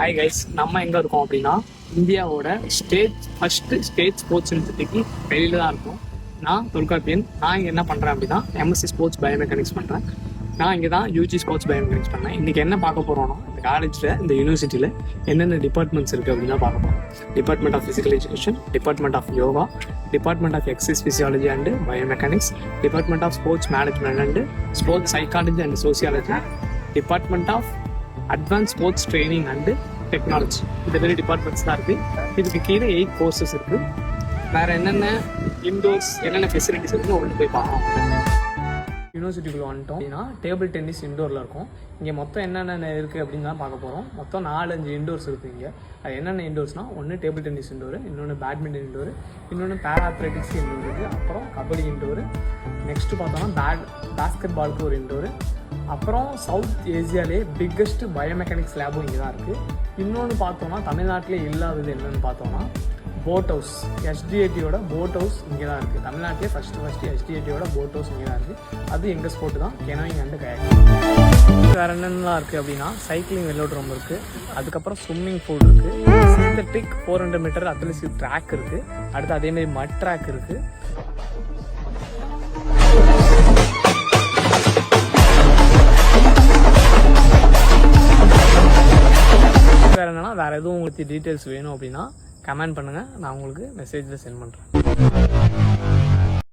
Hi guys, நம்ம எங்கே இருக்கோம் அப்படின்னா இந்தியாவோட ஃபர்ஸ்ட் ஸ்டேட் ஸ்போர்ட்ஸ் யூனிவர்சிட்டிக்கு வெளியில தான் இருக்கோம். நான் தொல்காப்பியன். நான் இங்கே என்ன பண்ணுறேன் அப்படின்னா எம்எஸ்சி ஸ்போர்ட்ஸ் பயோமெக்கானிக்ஸ் பண்ணுறேன். நான் இங்கே தான் யூஜி ஸ்போர்ட்ஸ் பயோமெக்கானிக்ஸ் பண்ணேன். இன்றைக்கி என்ன பார்க்க போகிறோம்னா, இந்த காலேஜில் இந்த யூனிவர்சிட்டியில் என்னென்ன டிபார்ட்மெண்ட்ஸ் இருக்குது அப்படின்னு தான் பார்க்க போகிறோம். Department of physical education, department of yoga, department of exercise physiology and biomechanics, department of sports management and sports psychology and sociology, department of advance sports training and technology. இந்த மாதிரி டிபார்ட்மெண்ட்ஸ் தான் இருக்குது. இதுக்கு கீழே 8 கோர்சஸ் இருக்குது. வேறு என்னென்ன இன்டோர்ஸ் என்னென்ன ஃபெசிலிட்டிஸ் இருக்குன்னு ஒன்று போய் பார்க்கலாம். யூனிவர்சிட்டிக்குள்ளே வந்துட்டோம் அப்படின்னா டேபிள் டென்னிஸ் இண்டோரில் இருக்கும். இங்கே மொத்தம் என்னென்ன இருக்குது அப்படின்னு தான் பார்க்க போகிறோம். மொத்தம் 4-5 இண்டோர்ஸ் இருக்குது இங்கே. அது என்னென்ன இண்டோர்ஸ்னால், ஒன்று டேபிள் டென்னிஸ் இண்டோரு, இன்னொன்று பேட்மிண்டன் இண்டோரு, இன்னொன்று பேரா அத்லெட்டிக்ஸ் இண்டோர் இருக்குது, அப்புறம் கபடி இண்டோரு, நெக்ஸ்ட்டு பார்த்தோம்னா பேஸ்கெட் பாலுக்கு ஒரு இண்டோரு, அப்புறம் சவுத் ஏசியாலே பிக்கஸ்ட் பயோமெக்கானிக்ஸ் லேபும் இங்கே தான் இருக்குது. இன்னொன்று பார்த்தோன்னா தமிழ்நாட்டிலே இல்லாதது என்னென்னு பார்த்தோன்னா போட் ஹவுஸ். எஸ்டிஐடியோட போட் ஹவுஸ் இங்கே தான் இருக்குது. தமிழ்நாட்டிலே ஃபஸ்ட்டு எஸ்டிஐடியோட போட் ஹவுஸ் இங்கே தான் இருக்குது. அது எங்கள் ஸ்போர்ட்டு தான், கெனோயிங் அண்டு கயாக்கிங். வேறு என்னென்னலாம் இருக்குது அப்படின்னா சைக்கிளிங் வெள்ளோட்ரம் இருக்குது, அதுக்கப்புறம் ஸ்விம்மிங் பூல் இருக்குது, சிந்தட்டிக் 400 மீட்டர் அத்லெட்டிக்ஸ் ட்ராக் இருக்குது, அடுத்து அதேமாதிரி மட் ட்ராக் இருக்குது. வேறு என்னென்னா, வேறு எதுவும் உங்களுக்கு டீட்டெயில்ஸ் வேணும் அப்படின்னா கமெண்ட் பண்ணுங்கள், நான் உங்களுக்கு மெசேஜில் சென்ட் பண்ணுறேன்.